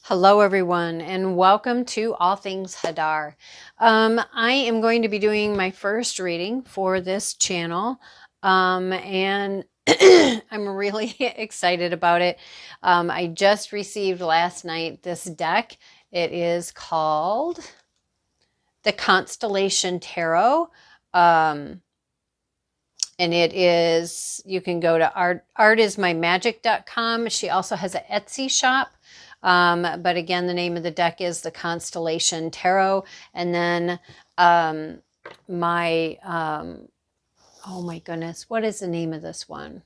Hello everyone and welcome to All Things Hadar. I am going to be doing my first reading for this channel and I'm really excited about it. I just received last night this deck. It is called the Constellation Tarot. And it is, you can go to artismymagic.com. She also has an Etsy shop. But again, the name of the deck is the Constellation Tarot. And then oh my goodness, what is the name of this one?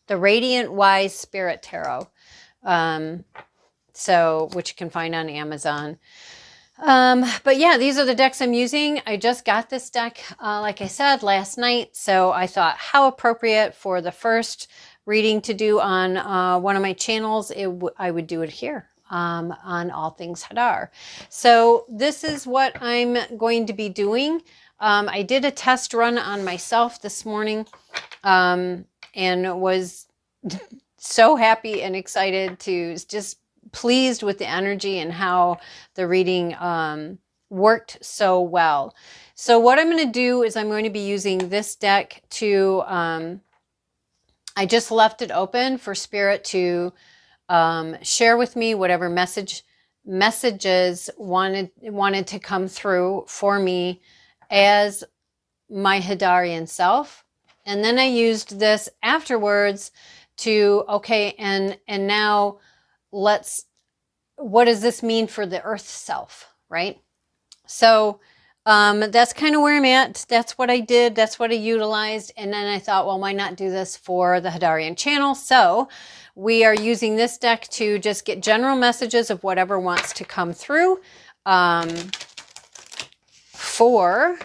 The Radiant Wise Spirit Tarot. Which you can find on Amazon. But yeah, these are the decks I'm using. I just got this deck, like I said, last night. So I thought how appropriate for the first reading to do on one of my channels. I would do it here on All Things Hadar. So this is what I'm going to be doing. I did a test run on myself this morning and was so happy and excited to just pleased with the energy and how the reading worked so well. So what I'm going to do is I'm going to be using this deck to, I just left it open for Spirit to share with me whatever messages wanted to come through for me as my Hadarian self. And then I used this afterwards to, okay, and now what does this mean for the earth self, right? So that's kind of where I'm at. That's what I did. That's what I utilized. And then I thought, well, why not do this for the Hadarian channel? So we are using this deck to just get general messages of whatever wants to come through for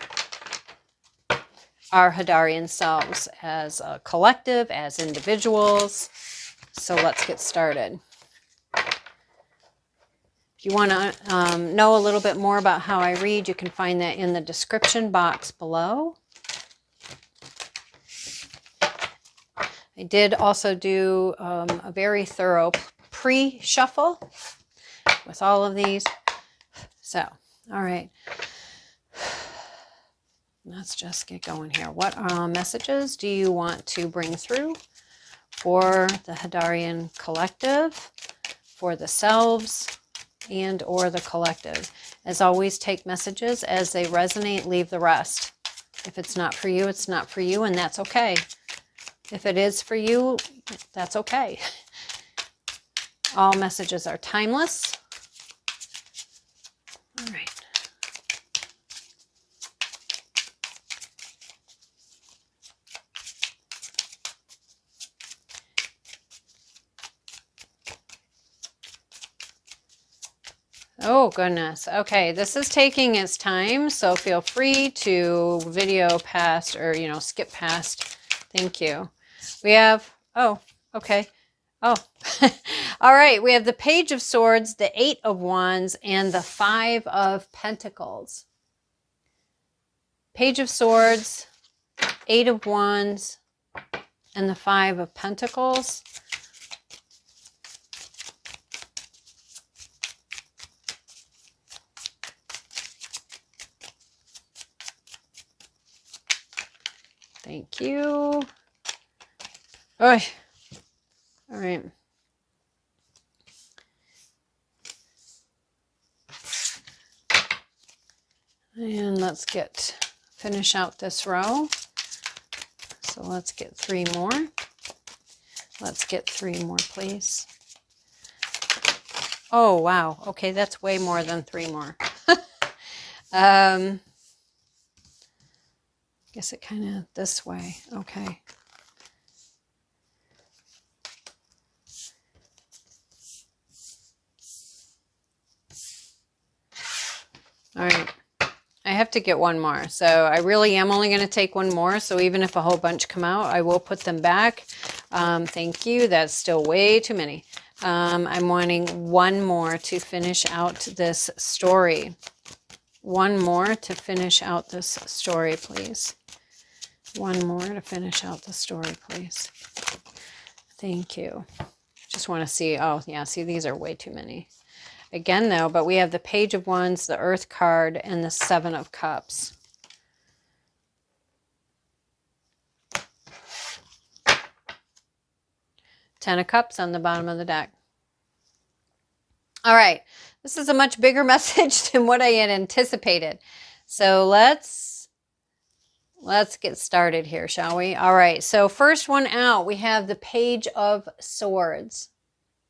our Hadarian selves as a collective, as individuals. So let's get started. If you want to know a little bit more about how I read, you can find that in the description box below. I did also do a very thorough pre-shuffle with all of these. So, all right. Let's just get going here. What messages do you want to bring through for the Hadarian collective, for the selves, and or the collective? As always, take messages as they resonate, leave the rest. If it's not for you, it's not for you, and that's okay. If it is for you, that's okay. All messages are timeless. All right. Oh, goodness. Okay, this is taking its time, so feel free to video past or, skip past. Thank you. We have, oh, okay. Oh, all right. We have the Page of Swords, the 8 of Wands, and the 5 of Pentacles. Page of Swords, 8 of Wands, and the 5 of Pentacles. Thank you. All right. And let's finish out this row. So let's get 3 more. Let's get 3 more, please. Oh, wow. Okay, that's way more than 3 more. Guess it kind of this way. Okay. All right. I have to get 1 more. So I really am only going to take 1 more. So even if a whole bunch come out, I will put them back. Thank you. That's still way too many. I'm wanting 1 more to finish out this story. 1 more to finish out this story, please. 1 more to finish out the story, please. Thank you. Just want to see. Oh, yeah. See, these are way too many. Again, though, but we have the Page of Wands, the Earth card, and the Seven of Cups. Ten of Cups on the bottom of the deck. All right. This is a much bigger message than what I had anticipated. So let's get started here, shall we? All right. So first one out, we have the Page of Swords.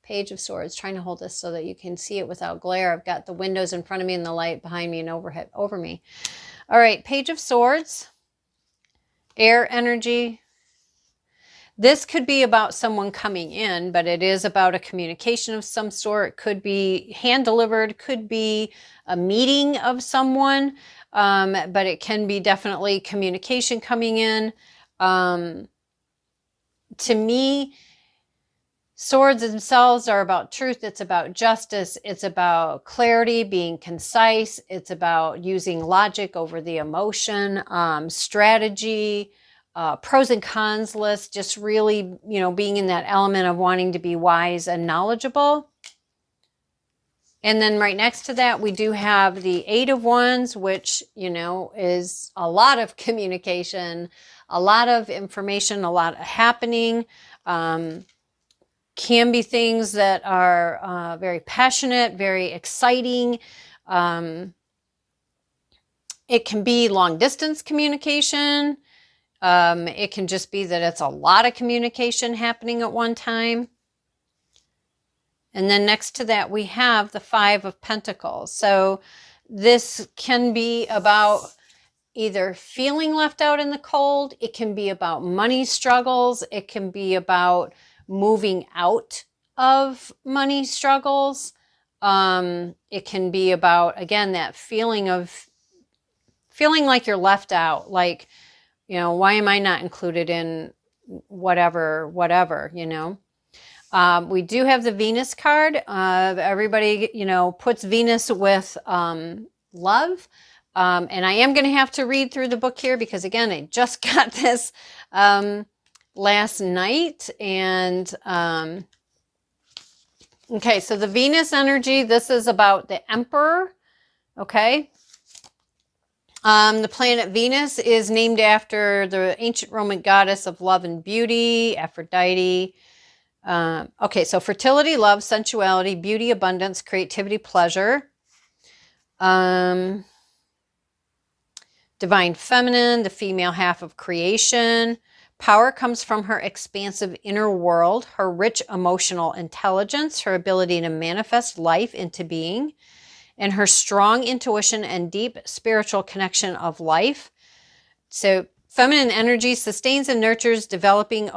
Page of Swords. Trying to hold this so that you can see it without glare. I've got the windows in front of me and the light behind me and over me. All right. Page of Swords. Air energy. This could be about someone coming in, but it is about a communication of some sort. It could be hand-delivered, could be a meeting of someone, but it can be definitely communication coming in. To me, swords themselves are about truth. It's about justice. It's about clarity, being concise. It's about using logic over the emotion, strategy, pros and cons list, just really, being in that element of wanting to be wise and knowledgeable. And then right next to that, we do have the Eight of Wands, which, is a lot of communication, a lot of information, a lot happening. Can be things that are very passionate, very exciting. It can be long distance communication. It can just be that it's a lot of communication happening at one time. And then next to that, we have the Five of Pentacles. So this can be about either feeling left out in the cold. It can be about money struggles. It can be about moving out of money struggles. It can be about, again, that feeling like you're left out, like, why am I not included in whatever, we do have the Venus card. Everybody, puts Venus with love. And I am going to have to read through the book here because, again, I just got this last night. And okay, so the Venus energy, this is about the Emperor. Okay. The planet Venus is named after the ancient Roman goddess of love and beauty, Aphrodite. Okay, so fertility, love, sensuality, beauty, abundance, creativity, pleasure. Divine feminine, the female half of creation. Power comes from her expansive inner world, her rich emotional intelligence, her ability to manifest life into being, and her strong intuition and deep spiritual connection of life. So feminine energy sustains and nurtures developing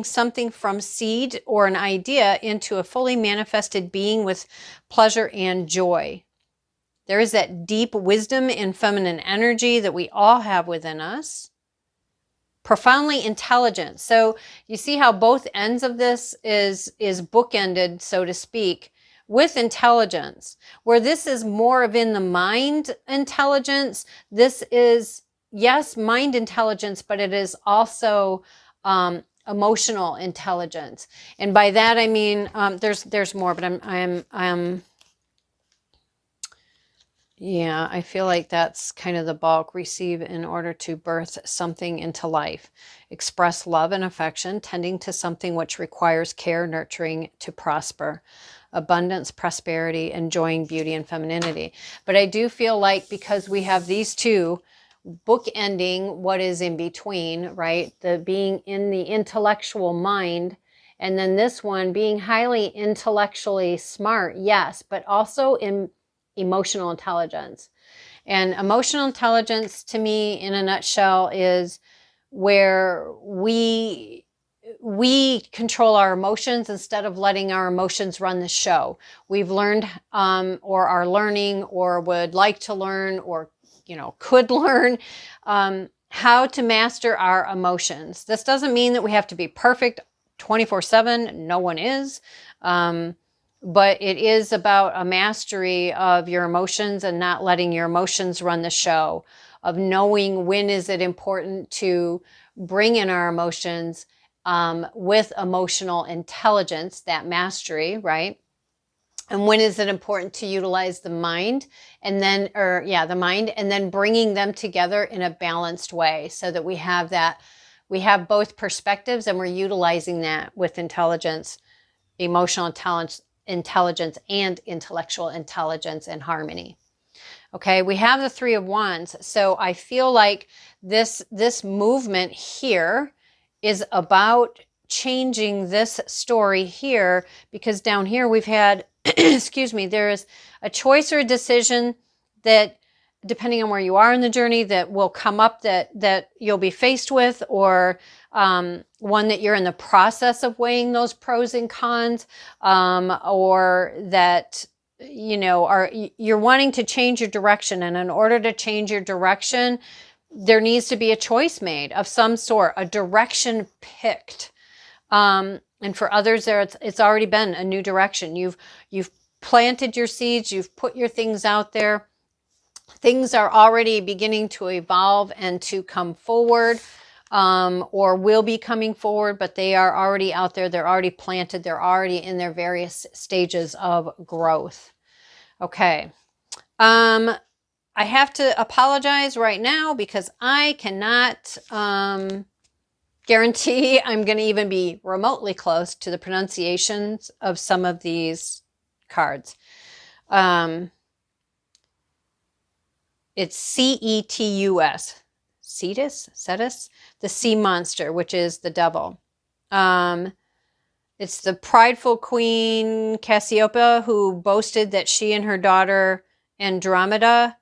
something from seed or an idea into a fully manifested being with pleasure and joy. There is that deep wisdom in feminine energy that we all have within us. Profoundly intelligent. So you see how both ends of this is bookended, so to speak, with intelligence. Where this is more of in the mind intelligence, this is, yes, mind intelligence, but it is also emotional intelligence. And by that I mean there's more, but yeah, I feel like that's kind of the bulk. Receive in order to birth something into life. Express love and affection, tending to something which requires care, nurturing to prosper. Abundance, prosperity, enjoying beauty and femininity. But I do feel like because we have these two bookending what is in between, right? The being in the intellectual mind, and then this one being highly intellectually smart, yes, but also in emotional intelligence. And emotional intelligence to me in a nutshell is where we control our emotions instead of letting our emotions run the show. We've learned or are learning or would like to learn or could learn how to master our emotions. This doesn't mean that we have to be perfect 24/7. No one is. But it is about a mastery of your emotions and not letting your emotions run the show, of knowing when is it important to bring in our emotions with emotional intelligence, that mastery, right? And when is it important to utilize the mind and then, the mind, and then bringing them together in a balanced way so that we have both perspectives and we're utilizing that with intelligence, emotional intelligence and intellectual intelligence and harmony. Okay, we have the Three of Wands. So I feel like this movement here is about changing this story here, because down here we've had, excuse me, there is a choice or a decision that, depending on where you are in the journey, that will come up that you'll be faced with, or one that you're in the process of weighing those pros and cons, or that, you know, you're wanting to change your direction. And in order to change your direction, there needs to be a choice made of some sort, a direction picked. And for others there, it's already been a new direction. You've planted your seeds, you've put your things out there. Things are already beginning to evolve and to come forward, or will be coming forward, but they are already out there. They're already planted. They're already in their various stages of growth. Okay. I have to apologize right now because I cannot guarantee I'm going to even be remotely close to the pronunciations of some of these cards. It's Cetus, Cetus, the sea monster, which is the devil. It's the prideful queen Cassiopeia, who boasted that she and her daughter Andromeda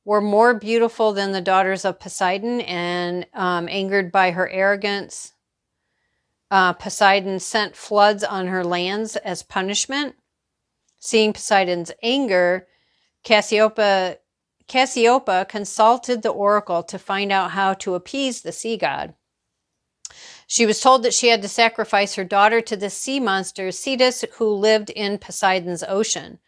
were more beautiful than the daughters of Poseidon, and angered by her arrogance, Poseidon sent floods on her lands as punishment. Seeing Poseidon's anger, Cassiopeia consulted the oracle to find out how to appease the sea god. She was told that she had to sacrifice her daughter to the sea monster Cetus, who lived in Poseidon's ocean.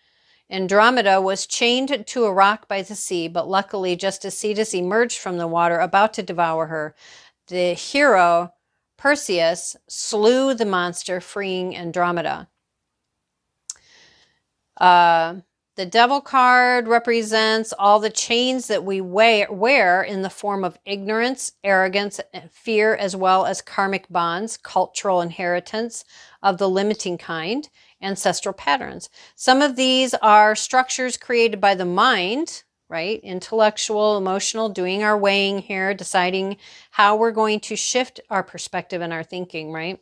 Andromeda was chained to a rock by the sea, but luckily, just as Cetus emerged from the water about to devour her, the hero Perseus slew the monster, freeing Andromeda. The devil card represents all the chains that we wear in the form of ignorance, arrogance, and fear, as well as karmic bonds, cultural inheritance of the limiting kind, ancestral patterns. Some of these are structures created by the mind, right? Intellectual, emotional, doing our weighing here, deciding how we're going to shift our perspective and our thinking, right?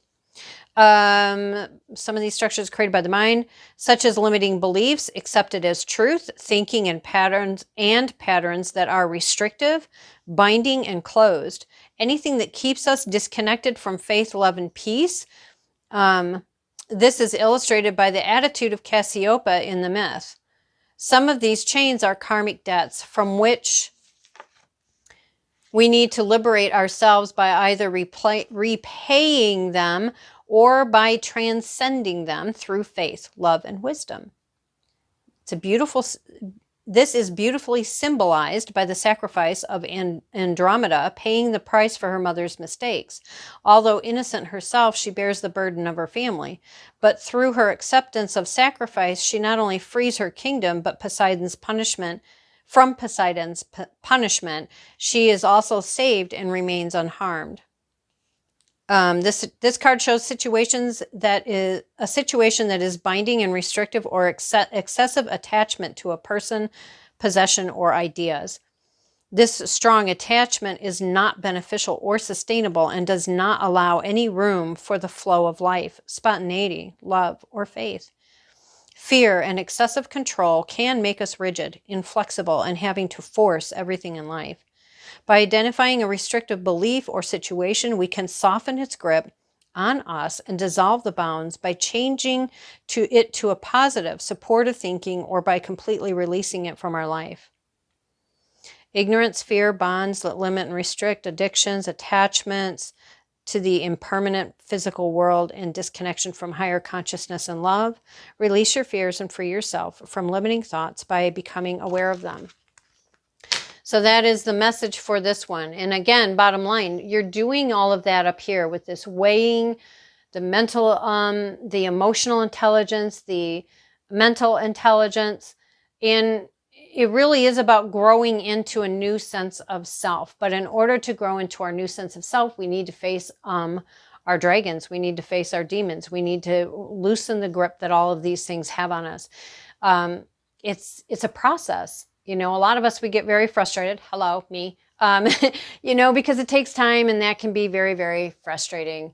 Some of these structures created by the mind, such as limiting beliefs accepted as truth, thinking and patterns that are restrictive, binding, and closed. Anything that keeps us disconnected from faith, love, and peace. This is illustrated by the attitude of Cassiopeia in the myth. Some of these chains are karmic debts from which we need to liberate ourselves by either repaying them or by transcending them through faith, love, and wisdom. This is beautifully symbolized by the sacrifice of Andromeda, paying the price for her mother's mistakes. Although innocent herself, she bears the burden of her family. But through her acceptance of sacrifice, she not only frees her kingdom, but from Poseidon's punishment, she is also saved and remains unharmed. This card shows a situation that is binding and restrictive, or excessive attachment to a person, possession, or ideas. This strong attachment is not beneficial or sustainable and does not allow any room for the flow of life, spontaneity, love, or faith. Fear and excessive control can make us rigid, inflexible, and having to force everything in life. By identifying a restrictive belief or situation, we can soften its grip on us and dissolve the bounds by changing it to a positive, supportive thinking, or by completely releasing it from our life. Ignorance, fear, bonds that limit and restrict, addictions, attachments to the impermanent physical world, and disconnection from higher consciousness and love. Release your fears and free yourself from limiting thoughts by becoming aware of them. So that is the message for this one. And again, bottom line, you're doing all of that up here with this weighing, the mental, the emotional intelligence, the mental intelligence. And it really is about growing into a new sense of self. But in order to grow into our new sense of self, we need to face our dragons. We need to face our demons. We need to loosen the grip that all of these things have on us. It's a process. You know, a lot of us, we get very frustrated. Hello, me. You know, because it takes time, and that can be very, very frustrating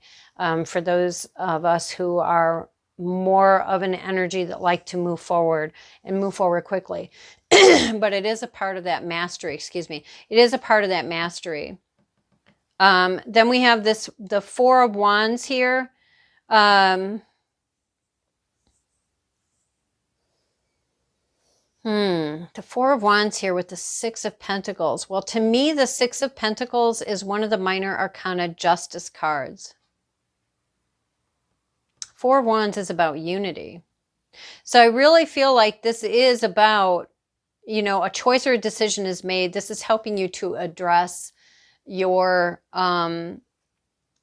for those of us who are more of an energy that like to move forward and move forward quickly. But it is a part of that mastery, excuse me. It is a part of that mastery. Then we have the Four of Wands here. The Four of Wands here with the Six of Pentacles. Well, to me, the Six of Pentacles is one of the minor arcana justice cards. Four of Wands is about unity. So I really feel like this is about, you know, a choice or a decision is made. This is helping you to address your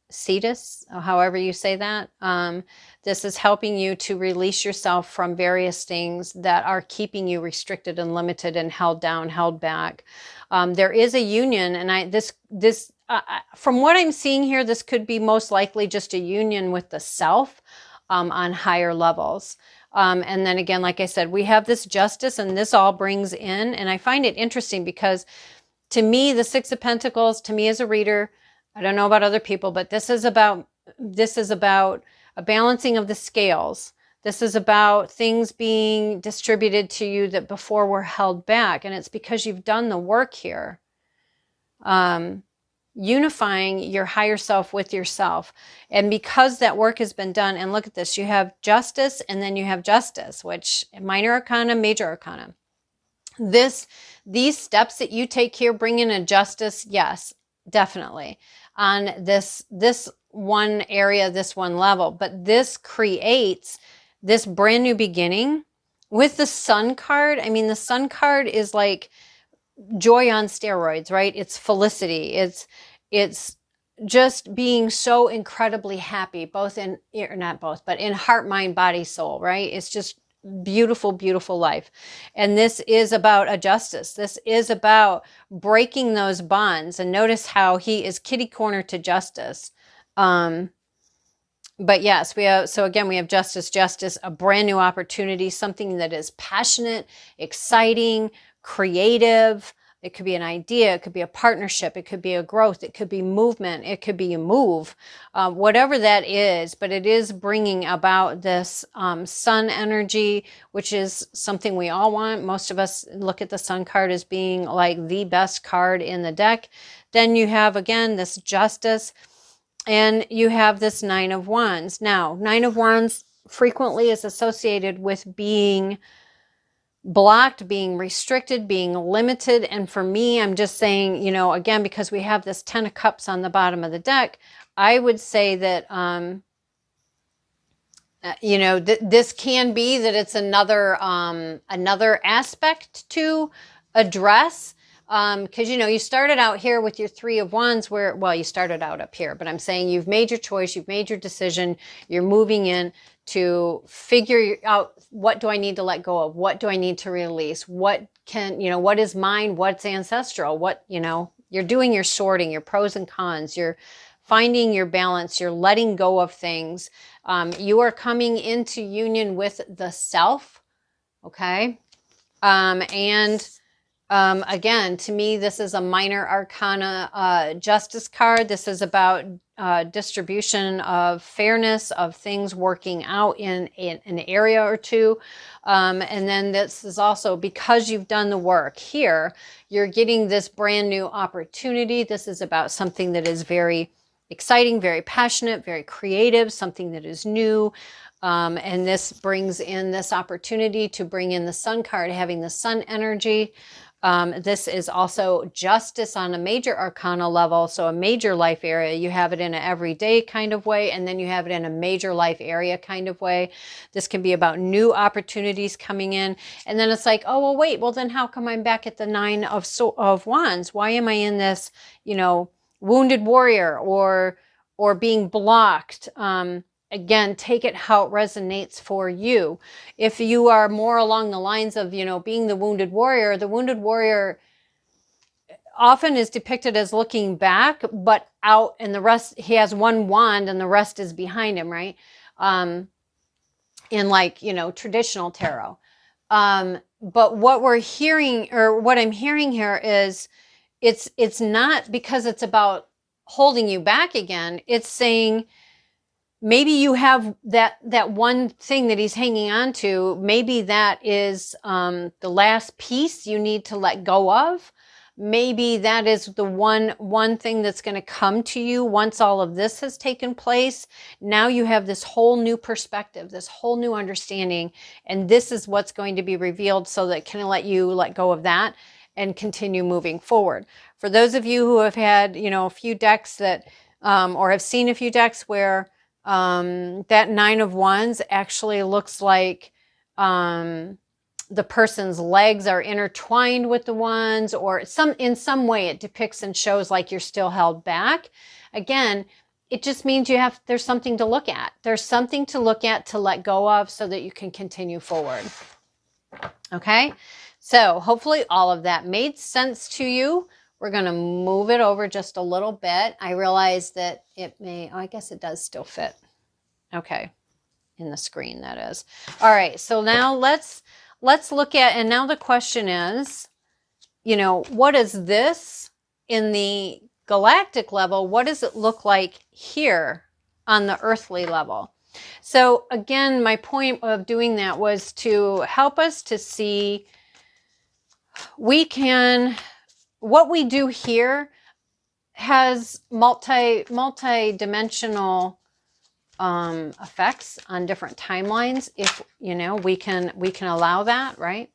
cetus, or however you say that. This is helping you to release yourself from various things that are keeping you restricted and limited and held down, held back. There is a union, and from what I'm seeing here, this could be most likely just a union with the self on higher levels. And then again, like I said, we have this justice, and this all brings in, and I find it interesting because to me, the Six of Pentacles, to me as a reader, I don't know about other people, but this is about a balancing of the scales. This is about things being distributed to you that before were held back. And it's because you've done the work here. Unifying your higher self with yourself. And because that work has been done, and look at this, you have justice and then you have justice, which minor arcana, major arcana. These steps that you take here bring in a justice, yes, definitely, on this one area, this one level. But this creates this brand new beginning with the Sun card. I mean, the Sun card is like joy on steroids, right? It's felicity. It's just being so incredibly happy, both in, or not both, but in heart, mind, body, soul, right? It's just beautiful, beautiful life. And this is about a justice. This is about breaking those bonds. And notice how he is kitty corner to justice. But yes, we have justice, a brand new opportunity, something that is passionate, exciting, creative. It could be an idea, it could be a partnership, it could be a growth, it could be movement, it could be a move, whatever that is. But it is bringing about this Sun energy, which is something we all want. Most of us look at the Sun card as being like the best card in the deck. Then you have, again, this justice, and you have this Nine of Wands. Now, Nine of Wands frequently is associated with being blocked, being restricted, being limited. And for me, I'm just saying, you know, again, because we have this 10 of Cups on the bottom of the deck, I would say that, you know, this can be that it's another aspect to address. Because, you know, you started out here with your Three of Wands where, well, you started out up here, but I'm saying you've made your choice, you've made your decision, you're moving in to figure out, what do I need to let go of? What do I need to release? What can, you know, what is mine? What's ancestral? What, you know, you're doing your sorting, your pros and cons, you're finding your balance, you're letting go of things. You are coming into union with the self, okay? Again, to me, this is a minor arcana justice card. This is about distribution of fairness, of things working out in an area or two. And then this is also because you've done the work here, you're getting this brand new opportunity. This is about something that is very exciting, very passionate, very creative, something that is new. And this brings in this opportunity to bring in the Sun card, having the Sun energy. This is also justice on a major arcana level, so a major life area. You have it in an everyday kind of way, and then you have it in a major life area kind of way. This can be about new opportunities coming in, and then it's like, oh, well, wait, well, then how come I'm back at the Nine of Wands? Why am I in this, you know, wounded warrior or being blocked? Again, take it how it resonates for you. If you are more along the lines of, you know, being the wounded warrior often is depicted as looking back, but out, and the rest, he has one wand and the rest is behind him, right? In like, you know, traditional tarot. But what we're hearing, or what I'm hearing here is, it's not because it's about holding you back again. It's saying, maybe you have that one thing that he's hanging on to. Maybe that is the last piece you need to let go of. Maybe that is the one thing that's going to come to you once all of this has taken place. Now you have this whole new perspective, this whole new understanding, and this is what's going to be revealed so that it can let you let go of that and continue moving forward. For those of you who have had, you know, a few decks that, or have seen a few decks where that Nine of Wands actually looks like the person's legs are intertwined with the wands, or in some way it depicts and shows like you're still held back. Again, it just means there's something to look at. There's something to look at, to let go of, so that you can continue forward. Okay, so hopefully all of that made sense to you. We're going to move it over just a little bit. I realize that it may, I guess it does still fit. Okay, in the screen, that is. All right, so now let's look at, and now the question is, you know, what is this in the galactic level? What does it look like here on the earthly level? So again, my point of doing that was to help us to see what we do here has multi-dimensional effects on different timelines, if, you know, we can allow that, right?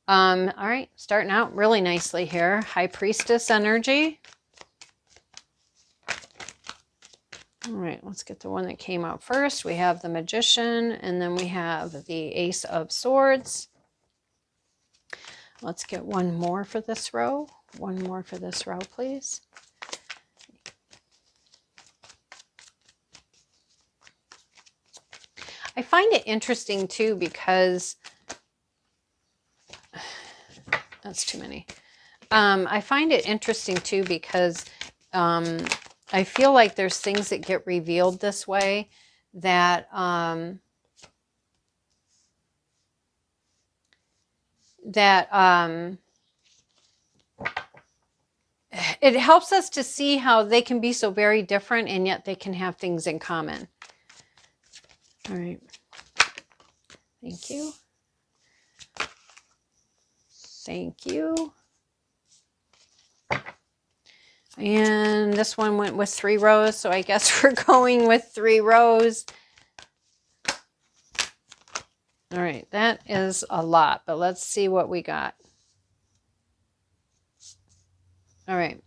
All right, starting out really nicely here. High Priestess energy. All right, let's get the one that came out first. We have the Magician, and then we have the Ace of Swords. Let's get one more for this row. One more for this row, please. I find it interesting too, because that's too many. I find it interesting too, because I feel like there's things that get revealed this way that it helps us to see how they can be so very different, and yet they can have things in common. All right. Thank you. Thank you. And this one went with 3 rows, so I guess we're going with 3 rows. All right, that is a lot, but let's see what we got. All right.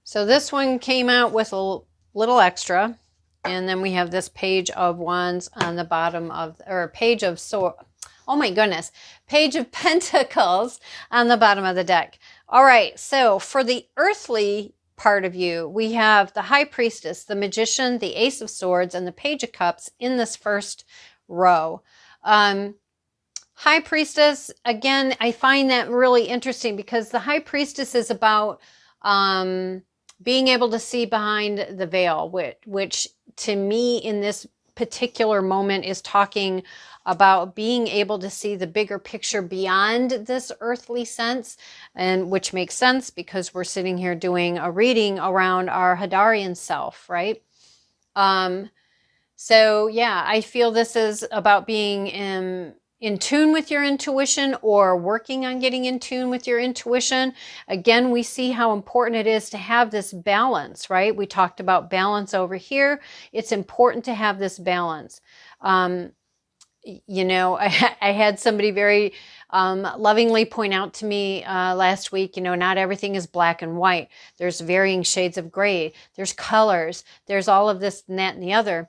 So this one came out with a little extra, and then we have this Page of Wands on the bottom of, or Page of Swords. Oh my goodness, Page of Pentacles on the bottom of the deck. All right, so for the earthly part of you, we have the High Priestess, the Magician, the Ace of Swords, and the Page of Cups in this first row. High Priestess, again, I find that really interesting, because the High Priestess is about being able to see behind the veil, which to me in this particular moment is talking about being able to see the bigger picture beyond this earthly sense, and which makes sense because we're sitting here doing a reading around our Hadarian self, right? So yeah, I feel this is about being in tune with your intuition or working on getting in tune with your intuition, again, we see how important it is to have this balance, right? We talked about balance over here. It's important to have this balance. You know, I had somebody very lovingly point out to me last week, you know, not everything is black and white. There's varying shades of gray. There's colors. There's all of this and that and the other.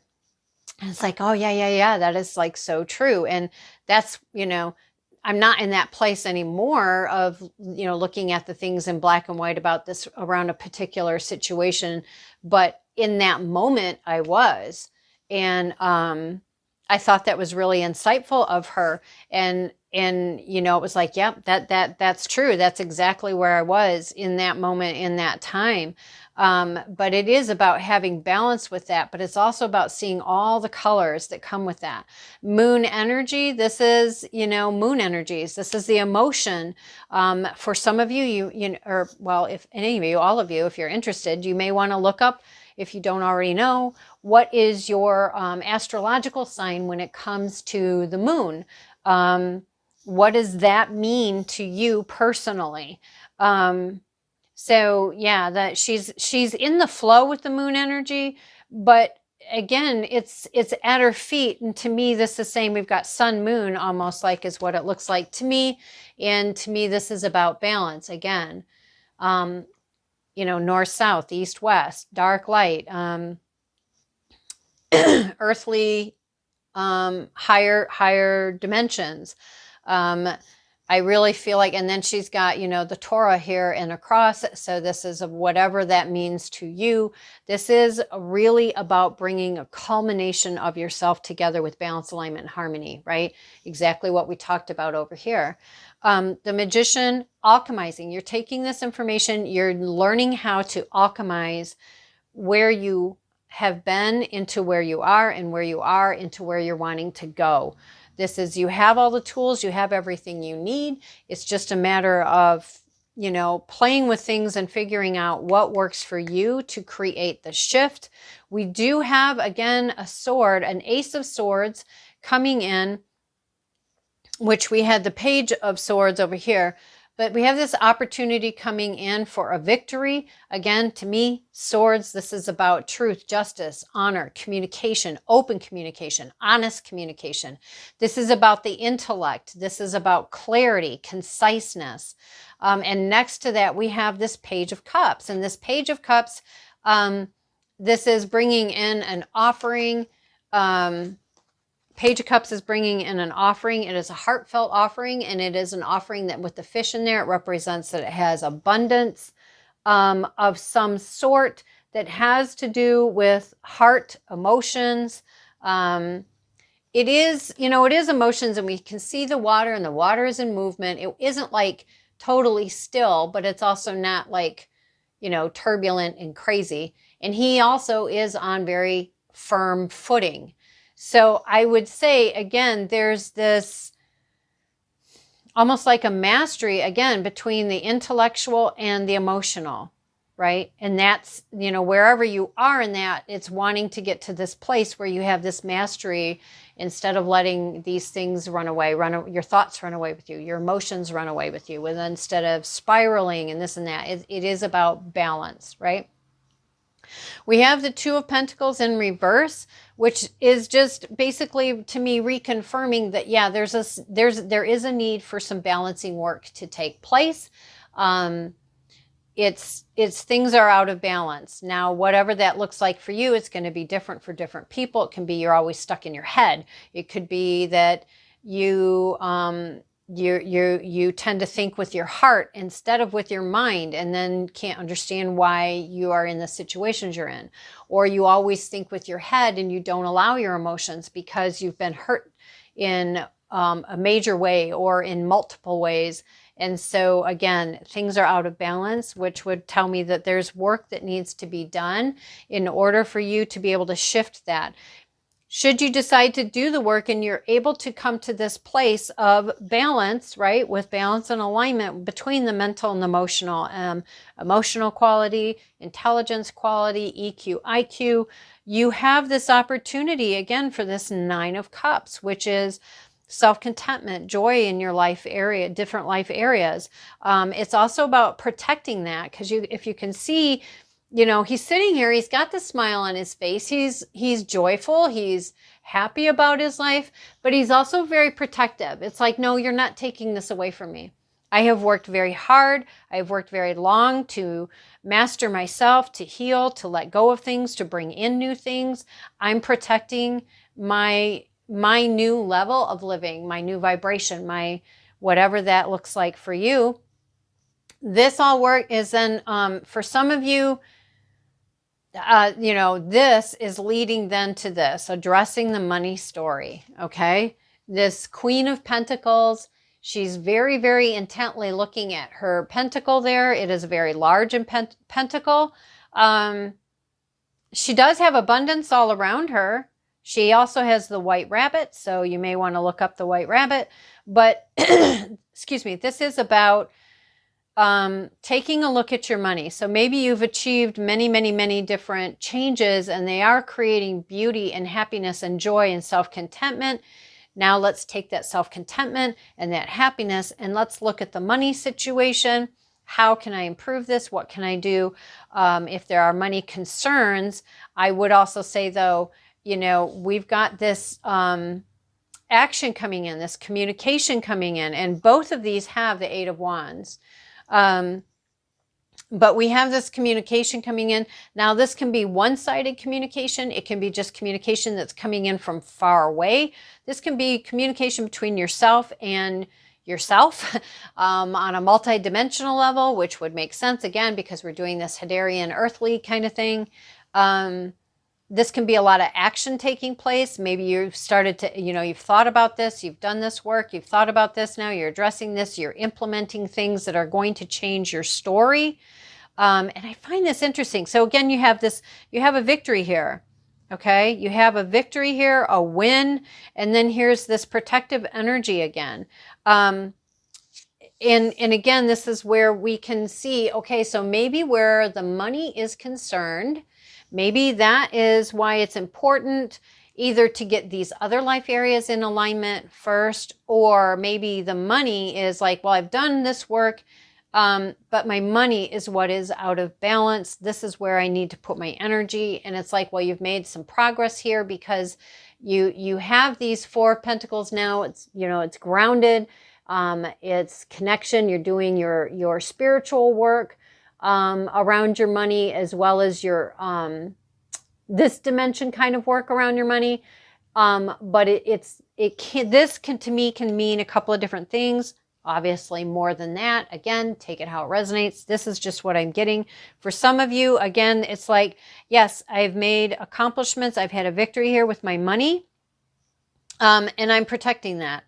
And it's like, oh, yeah. That is like so true. And that's, you know, I'm not in that place anymore of, you know, looking at the things in black and white about this around a particular situation. But in that moment I was, and I thought that was really insightful of her. And you know, it was like, yep, that's true. That's exactly where I was in that moment, in that time. But it is about having balance with that, but it's also about seeing all the colors that come with that. Moon energy, this is, you know, moon energies. This is the emotion. For some of you, or well, if any of you, all of you, if you're interested, you may want to look up, if you don't already know, what is your astrological sign when it comes to the moon? What does that mean to you personally? So yeah, that she's in the flow with the moon energy, but again, it's at her feet. And to me, this is saying we've got sun, moon, almost like is what it looks like to me. And to me, this is about balance again. You know, north, south, east, west, dark, light, earthly, higher dimensions. I really feel like, and then she's got, you know, the Torah here and a cross. So this is whatever that means to you. This is really about bringing a culmination of yourself together with balance, alignment, and harmony, right? Exactly what we talked about over here. The Magician, alchemizing. You're taking this information, you're learning how to alchemize where you have been into where you are, and where you are into where you're wanting to go. This is, you have all the tools, you have everything you need. It's just a matter of, you know, playing with things and figuring out what works for you to create the shift. We do have, again, a sword, an Ace of Swords coming in, which we had the Page of Swords over here. But we have this opportunity coming in for a victory. Again, to me, swords, this is about truth, justice, honor, communication, open communication, honest communication. This is about the intellect. This is about clarity, conciseness. And next to that, we have this Page of Cups. And this Page of Cups, this is bringing in an offering. Page of Cups is bringing in an offering. It is a heartfelt offering, and it is an offering that with the fish in there, it represents that it has abundance of some sort that has to do with heart, emotions. It is, you know, it is emotions, and we can see the water, and the water is in movement. It isn't like totally still, but it's also not like, you know, turbulent and crazy. And he also is on very firm footing. So I would say, again, there's this almost like a mastery, again, between the intellectual and the emotional, right? And that's, you know, wherever you are in that, it's wanting to get to this place where you have this mastery instead of letting these things run away, your thoughts run away with you, your emotions run away with you, and instead of spiraling and this and that, it is about balance, right? We have the Two of Pentacles in reverse, which is just basically, to me, reconfirming that, yeah, there is a need for some balancing work to take place. It's things are out of balance. Now, whatever that looks like for you, it's going to be different for different people. It can be you're always stuck in your head. It could be that you tend to think with your heart instead of with your mind, and then can't understand why you are in the situations you're in. Or you always think with your head and you don't allow your emotions because you've been hurt in a major way or in multiple ways. And so again, things are out of balance, which would tell me that there's work that needs to be done in order for you to be able to shift that. Should you decide to do the work and you're able to come to this place of balance, right, with balance and alignment between the mental and the emotional, emotional quality, intelligence quality, EQ, IQ, you have this opportunity again for this Nine of Cups, which is self-contentment, joy in your life area, different life areas. It's also about protecting that, because if you can see, you know, he's sitting here, he's got the smile on his face, he's joyful, he's happy about his life, but he's also very protective. It's like, no, you're not taking this away from me. I have worked very hard. I have worked very long to master myself, to heal, to let go of things, to bring in new things. I'm protecting my new level of living, my new vibration, my whatever that looks like for you. This all work is then, for some of you, you know, this is leading then to this, addressing the money story, okay? This Queen of Pentacles, she's very, very intently looking at her pentacle there. It is very large in pentacle. She does have abundance all around her. She also has the white rabbit, so you may want to look up the white rabbit. But, excuse me, this is about taking a look at your money. So maybe you've achieved many, many, many different changes, and they are creating beauty and happiness and joy and self-contentment. Now let's take that self-contentment and that happiness, and let's look at the money situation. How can I improve this? What can I do? If there are money concerns, I would also say, though, you know, we've got this action coming in, this communication coming in, and both of these have the Eight of Wands. But we have this communication coming in. Now, this can be one-sided communication. It can be just communication that's coming in from far away. This can be communication between yourself and yourself on a multi-dimensional level, which would make sense, again, because we're doing this Hadarian earthly kind of thing. This can be a lot of action taking place. Maybe you've started to, you know, you've thought about this, you've done this work, you've thought about this, now you're addressing this, you're implementing things that are going to change your story. And I find this interesting. So again, you have a victory here. Okay, you have a victory here, a win, and then here's this protective energy again. And again, this is where we can see, okay, so maybe where the money is concerned, maybe that is why it's important either to get these other life areas in alignment first, or maybe the money is like, well, I've done this work, but my money is what is out of balance. This is where I need to put my energy. And it's like, well, you've made some progress here because you have these Four of Pentacles now. It's, you know, it's grounded. It's connection. You're doing your spiritual work around your money, as well as your this dimension kind of work around your money. But this can to me can mean a couple of different things. Obviously more than that. Again, take it how it resonates. This is just what I'm getting. For some of you, again, it's like, yes, I've made accomplishments. I've had a victory here with my money. And I'm protecting that.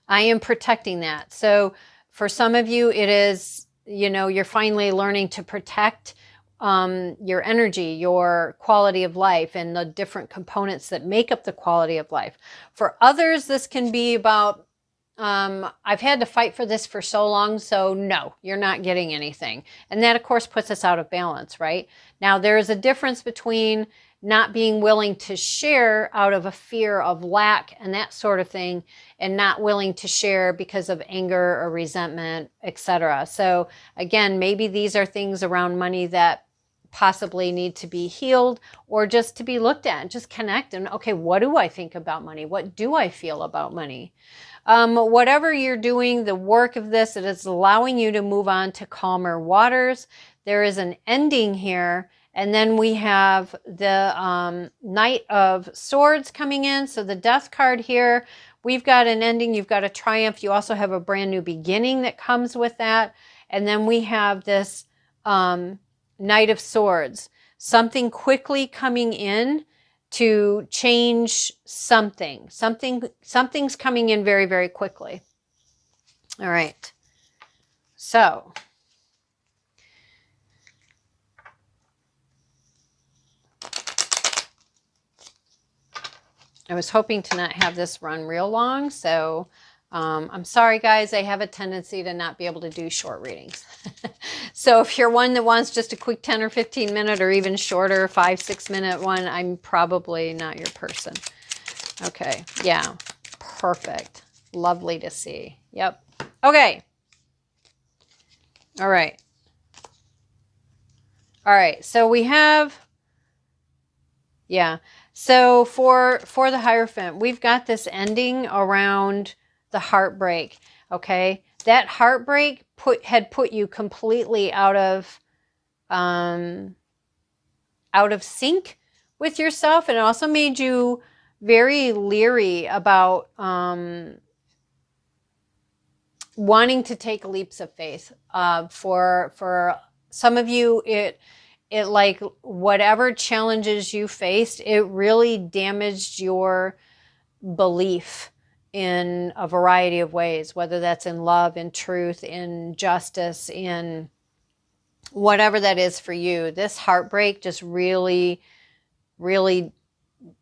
I am protecting that. So for some of you, it is, you know, you're finally learning to protect your energy, your quality of life, and the different components that make up the quality of life. For others, this can be about, I've had to fight for this for so long, so no, you're not getting anything. And that, of course, puts us out of balance, right? Now, there is a difference between not being willing to share out of a fear of lack and that sort of thing, and not willing to share because of anger or resentment, etc. So again, maybe these are things around money that possibly need to be healed, or just to be looked at and just connect. And okay, what do I think about money? What do I feel about money? Whatever you're doing, the work of this, it is allowing you to move on to calmer waters. There is an ending here. And then we have the Knight of Swords coming in. So the Death card here, we've got an ending. You've got a triumph. You also have a brand new beginning that comes with that. And then we have this Knight of Swords, something quickly coming in to change something. Something's coming in very, very quickly. All right. So I was hoping to not have this run real long, so I'm sorry, guys. I have a tendency to not be able to do short readings. So if you're one that wants just a quick 10 or 15 minute or even shorter 5-6 minute one, I'm probably not your person. Okay, yeah, perfect. Lovely to see. Yep. Okay. All right. All right. So we have, yeah. So for the Hierophant, we've got this ending around the heartbreak. Okay. That heartbreak had put you completely out of sync with yourself, and it also made you very leery about wanting to take leaps of faith. For some of you, it like whatever challenges you faced, it really damaged your belief in a variety of ways, whether that's in love, in truth, in justice, in whatever that is for you. This heartbreak just really, really,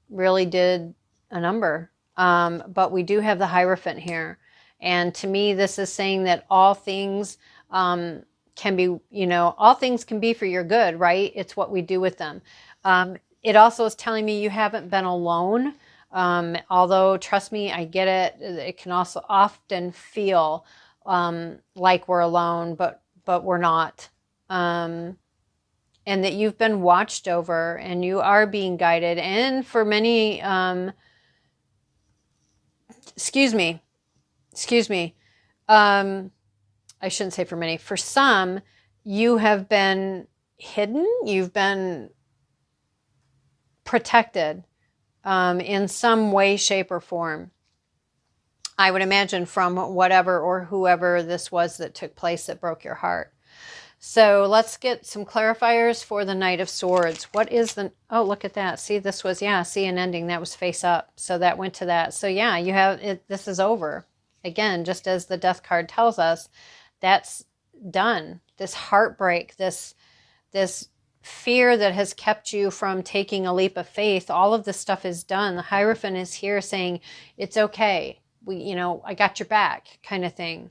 really did a number. But we do have the Hierophant here. And to me, this is saying that all things can be, all things can be for your good, right? It's what we do with them. It also is telling me you haven't been alone. Although, trust me, I get it. It can also often feel like we're alone, but we're not. And that you've been watched over and you are being guided. And for many, excuse me. I shouldn't say for many. For some, you have been hidden. You've been protected in some way, shape, or form. I would imagine from whatever or whoever this was that took place that broke your heart. So let's get some clarifiers for the Knight of Swords. What is the, oh, look at that. See, this was, yeah, see an ending. That was face up. So that went to that. So yeah, you have it. This is over. Again, just as the Death card tells us, that's done. This heartbreak, this fear that has kept you from taking a leap of faith, all of this stuff is done. The Hierophant is here saying, it's okay. I got your back kind of thing.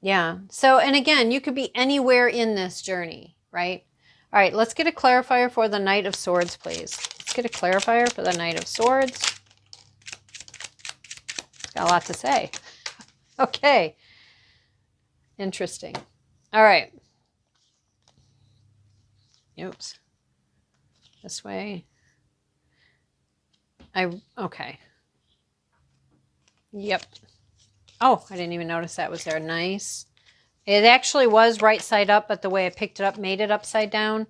Yeah. So, and again, you could be anywhere in this journey, right? All right, let's get a clarifier for the Knight of Swords, please. Let's get a clarifier for the Knight of Swords. It's got a lot to say. Okay. Interesting. All right. Oops. This way. Okay. Yep. Oh, I didn't even notice that was there. Nice. It actually was right side up, but the way I picked it up made it upside down.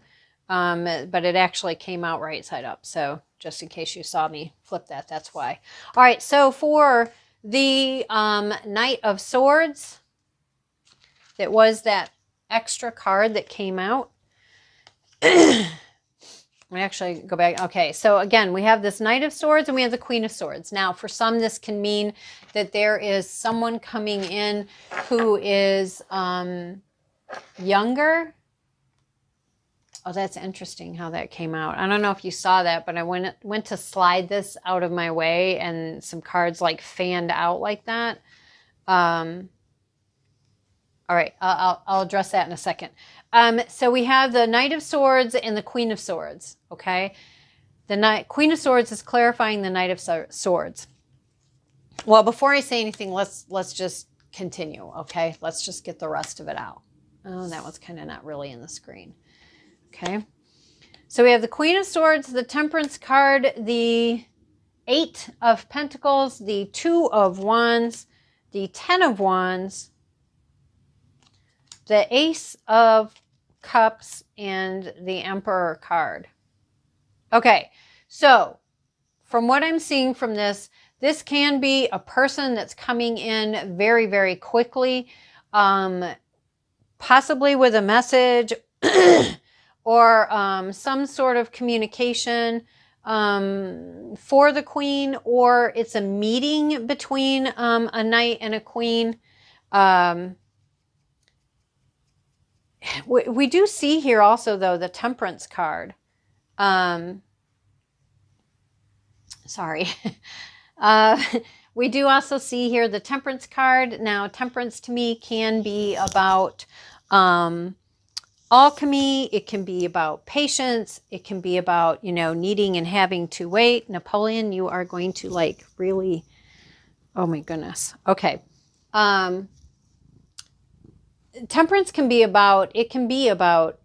But it actually came out right side up. So just in case you saw me flip that, that's why. All right, so for the Knight of Swords, that was that extra card that came out. We actually go back. Okay, so again, we have this Knight of Swords and we have the Queen of Swords. Now, for some, this can mean that there is someone coming in who is younger. Oh, that's interesting how that came out. I don't know if you saw that, but I went to slide this out of my way and some cards like fanned out like that. All right, I'll address that in a second. So we have the Knight of Swords and the Queen of Swords, okay? The Queen of Swords is clarifying the Knight of Swords. Well, before I say anything, let's just continue, okay? Let's just get the rest of it out. Oh, that was kind of not really in the screen. Okay. So we have the Queen of Swords, the Temperance card, the 8 of Pentacles, the 2 of Wands, the 10 of Wands, the Ace of Cups, and the Emperor card. Okay, so from what I'm seeing from this can be a person that's coming in very, very quickly, possibly with a message or some sort of communication for the Queen, or it's a meeting between a knight and a queen. We do see here also, though, the Temperance card. Sorry. We do also see here the Temperance card. Now, Temperance to me can be about alchemy. It can be about patience. It can be about, you know, needing and having to wait. Napoleon, you are going to like really, oh my goodness. Okay. Temperance can be about, it can be about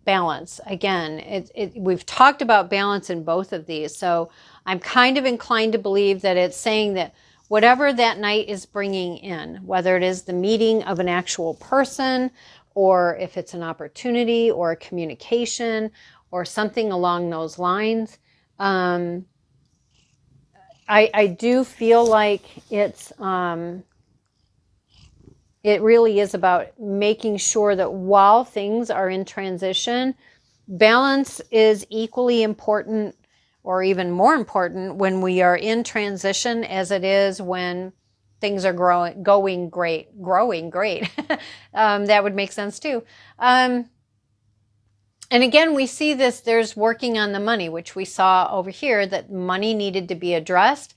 balance. Again, we've talked about balance in both of these. So I'm kind of inclined to believe that it's saying that whatever that night is bringing in, whether it is the meeting of an actual person, or if it's an opportunity or a communication or something along those lines, I do feel like it really is about making sure that while things are in transition, balance is equally important, or even more important, when we are in transition as it is when things are going great. That would make sense too. And again, we see this, there's working on the money, which we saw over here, that money needed to be addressed.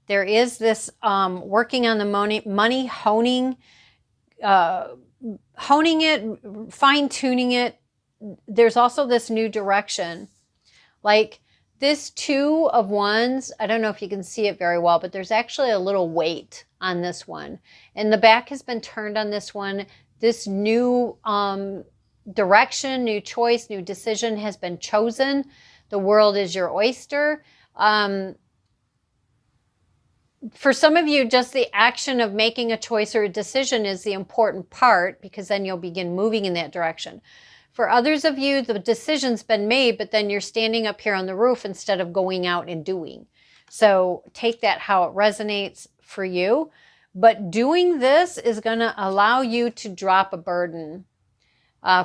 There is this working on the money, honing it, fine-tuning it. There's also this new direction. Like this 2 of Wands, I don't know if you can see it very well, but there's actually a little weight on this one. And the back has been turned on this one. This new direction, new choice, new decision has been chosen. The world is your oyster. For some of you, just the action of making a choice or a decision is the important part, because then you'll begin moving in that direction. For others of you, the decision's been made, but then you're standing up here on the roof instead of going out and doing. So take that how it resonates for you. But doing this is going to allow you to drop a burden.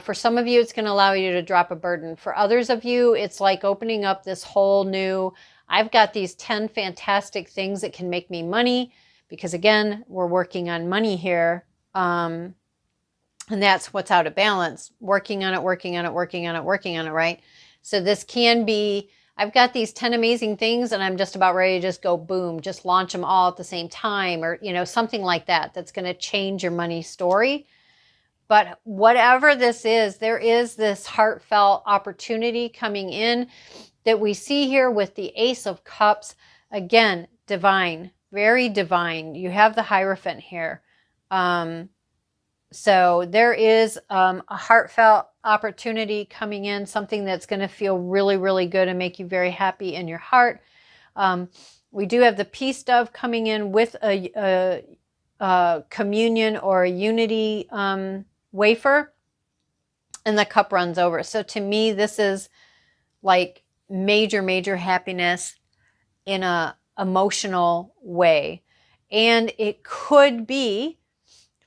For some of you, it's going to allow you to drop a burden. For others of you, it's like opening up this whole new, I've got these 10 fantastic things that can make me money, because again, we're working on money here. And that's what's out of balance. Working on it, right? So this can be, I've got these 10 amazing things and I'm just about ready to just go boom, just launch them all at the same time, or, you know, something like that, that's going to change your money story. But whatever this is, there is this heartfelt opportunity coming in that we see here with the Ace of Cups. Again, divine, very divine. You have the Hierophant here. So there is a heartfelt opportunity coming in, something that's going to feel really, really good and make you very happy in your heart. We do have the Peace Dove coming in with a communion or a unity wafer, and the cup runs over. So to me, this is like major, major happiness in a emotional way. And it could be,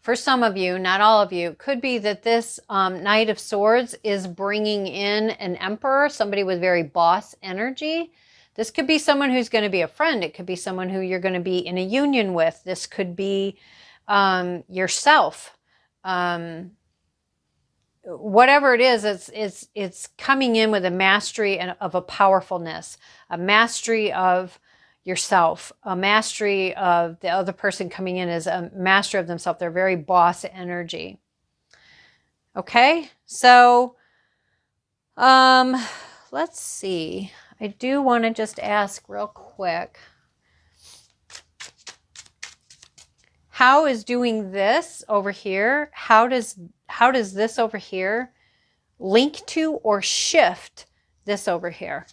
for some of you, not all of you, could be that this Knight of Swords is bringing in an Emperor, somebody with very boss energy. This could be someone who's going to be a friend. It could be someone who you're going to be in a union with. This could be yourself. Whatever it is, it's coming in with a mastery of a powerfulness, a mastery of yourself, a mastery of the other person coming in as a master of themselves. They're very boss energy. Okay, so let's see. I do want to just ask real quick, how is doing this over here, how does this over here link to or shift this over here?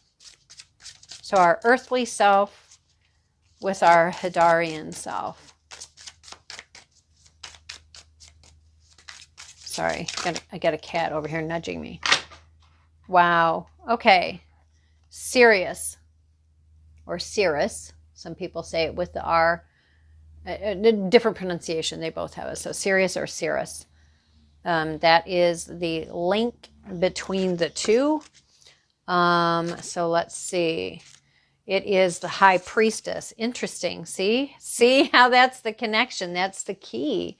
So our earthly self with our Hadarian self. Sorry, I got a cat over here nudging me. Wow. Okay. Sirius, or Cirrus. Some people say it with the R. Different pronunciation. They both have it. So Sirius or Cirrus. That is the link between the two. So let's see. It is the High Priestess. Interesting. See how that's the connection. That's the key.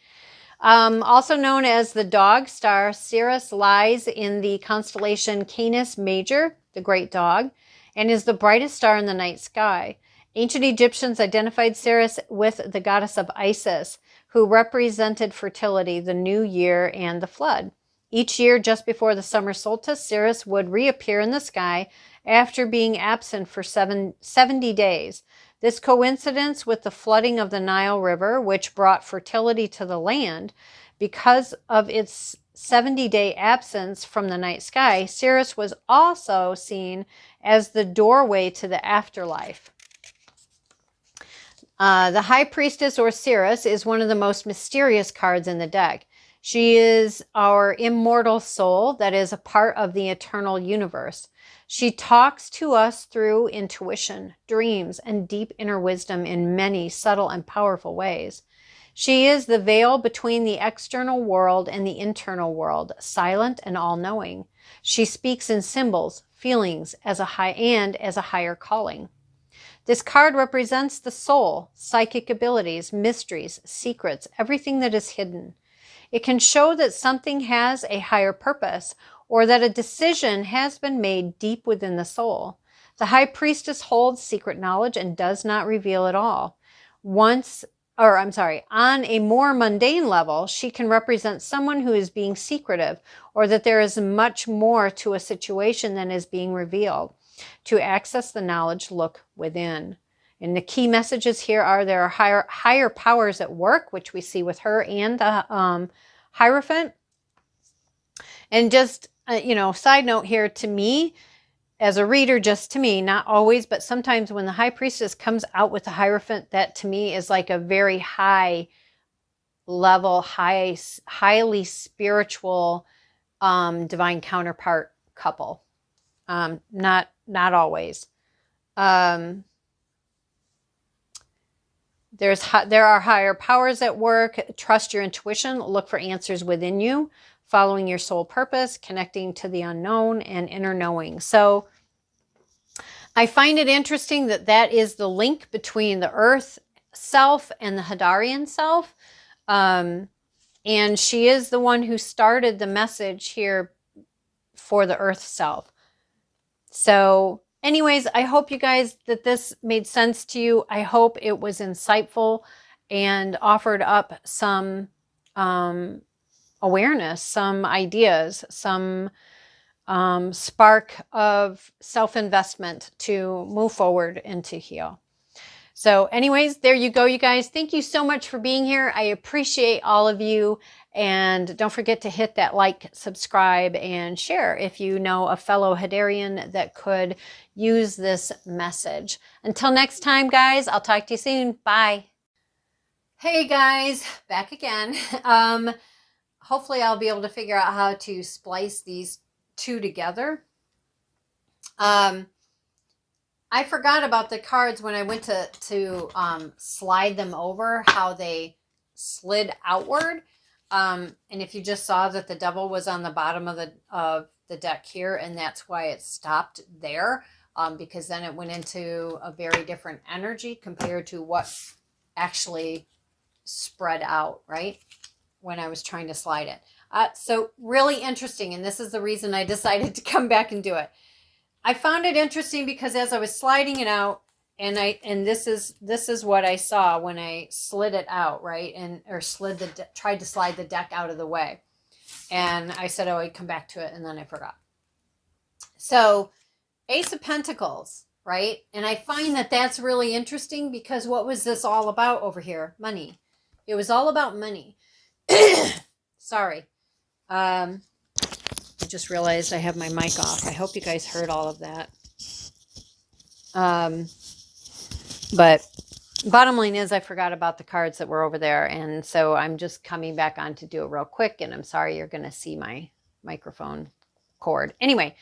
Also known as the dog star, Cirrus lies in the constellation Canis Major, the great dog, and is the brightest star in the night sky. Ancient Egyptians identified Cirrus with the goddess of Isis, who represented fertility, the new year, and the flood. Each year, just before the summer solstice, Cirrus would reappear in the sky after being absent for 70 days. This coincidence with the flooding of the Nile River, which brought fertility to the land, because of its 70-day absence from the night sky, Cirrus was also seen as the doorway to the afterlife. The High Priestess, or Cirrus, is one of the most mysterious cards in the deck. She is our immortal soul that is a part of the eternal universe. She talks to us through intuition, dreams, and deep inner wisdom in many subtle and powerful ways. She is the veil between the external world and the internal world, silent and all-knowing. She speaks in symbols, feelings, as a higher calling. This card represents the soul, psychic abilities, mysteries, secrets, everything that is hidden. It can show that something has a higher purpose, or that a decision has been made deep within the soul. The High Priestess holds secret knowledge and does not reveal it all. On a more mundane level, she can represent someone who is being secretive, or that there is much more to a situation than is being revealed. To access the knowledge, look within. And the key messages here are there are higher powers at work, which we see with her and the Hierophant. And just, side note here, to me, as a reader, just to me, not always, but sometimes when the High Priestess comes out with the Hierophant, that to me is like a very high level, highly spiritual, divine counterpart couple. Not always. There are higher powers at work. Trust your intuition. Look for answers within you. Following your soul purpose, connecting to the unknown, and inner knowing. So I find it interesting that that is the link between the Earth self and the Hadarian self. And she is the one who started the message here for the Earth self. So anyways, I hope you guys that this made sense to you. I hope it was insightful and offered up some awareness, some ideas, some spark of self-investment to move forward and to heal. So anyways, there you go, you guys. Thank you so much for being here. I appreciate all of you. And don't forget to hit that like, subscribe, and share if you know a fellow Hadarian that could use this message. Until next time, guys, I'll talk to you soon. Bye. Hey, guys, back again. Hopefully I'll be able to figure out how to splice these two together. I forgot about the cards when I went to slide them over, how they slid outward. And if you just saw that the devil was on the bottom of the deck here, and that's why it stopped there, because then it went into a very different energy compared to what actually spread out, right, when I was trying to slide it. So really interesting, and this is the reason I decided to come back and do it. I found it interesting because as I was sliding it out, and this is what I saw when I slid it out, right? Tried to slide the deck out of the way. And I said, oh, I'd come back to it, and then I forgot. So Ace of Pentacles, right? And I find that that's really interesting because what was this all about over here? Money. It was all about money. Sorry. I just realized I have my mic off. I hope you guys heard all of that. But bottom line is I forgot about the cards that were over there. And so I'm just coming back on to do it real quick. And I'm sorry you're going to see my microphone cord. Anyway,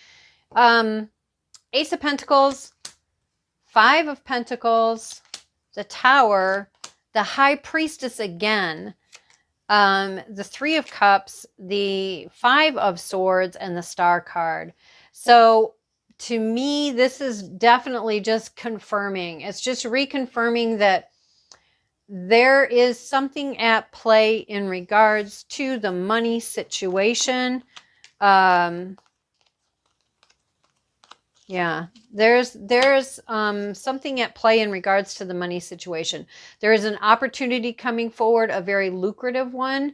Ace of Pentacles, Five of Pentacles, the Tower, the High Priestess again, the Three of Cups, the Five of Swords, and the Star card. So to me, this is definitely just confirming. It's just reconfirming that there is something at play in regards to the money situation. Yeah, there's something at play in regards to the money situation. There is an opportunity coming forward, a very lucrative one.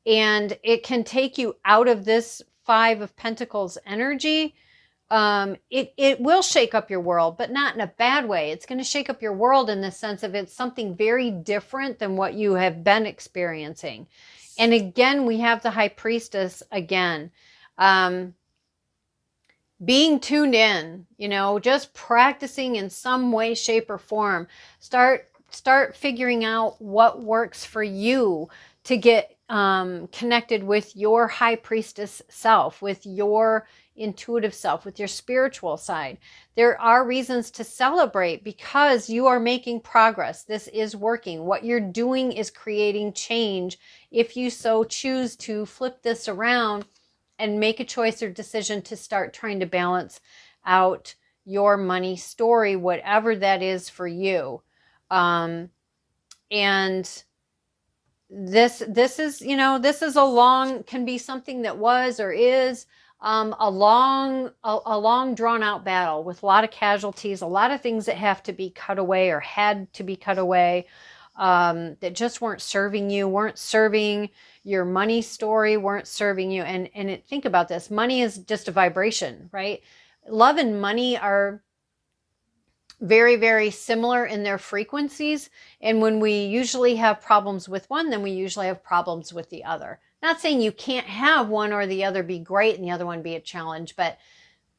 And it can take you out of this Five of Pentacles energy. It will shake up your world, but not in a bad way. It's going to shake up your world in the sense of it's something very different than what you have been experiencing. And again, we have the High Priestess again. Being tuned in, you know, just practicing in some way, shape, or form. Start figuring out what works for you to get connected with your High Priestess self, with your intuitive self, with your spiritual side. There are reasons to celebrate because you are making progress. This is working. What you're doing is creating change. If you so choose to flip this around and make a choice or decision to start trying to balance out your money story, whatever that is for you. And this is, you know, this is can be something that was or is a long drawn out battle with a lot of casualties, a lot of things that have to be cut away or had to be cut away, that just weren't serving you, weren't serving your money story, weren't serving you. And think about this. Money is just a vibration, right? Love and money are very, very similar in their frequencies. And when we usually have problems with one, then we usually have problems with the other. Not saying you can't have one or the other be great and the other one be a challenge, but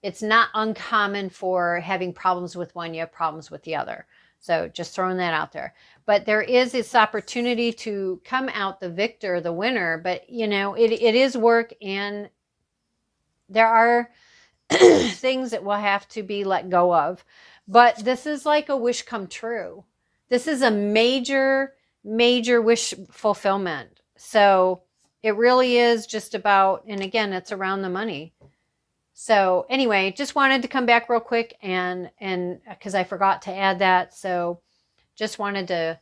it's not uncommon for having problems with one, you have problems with the other. So just throwing that out there. But there is this opportunity to come out the victor, the winner. But, you know, it is work, and there are things that will have to be let go of. But this is like a wish come true. This is a major, major wish fulfillment. So it really is just about, and again, it's around the money. So anyway, just wanted to come back real quick and because I forgot to add that. So just wanted to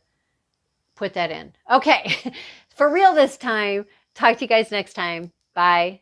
put that in. Okay, for real this time. Talk to you guys next time. Bye.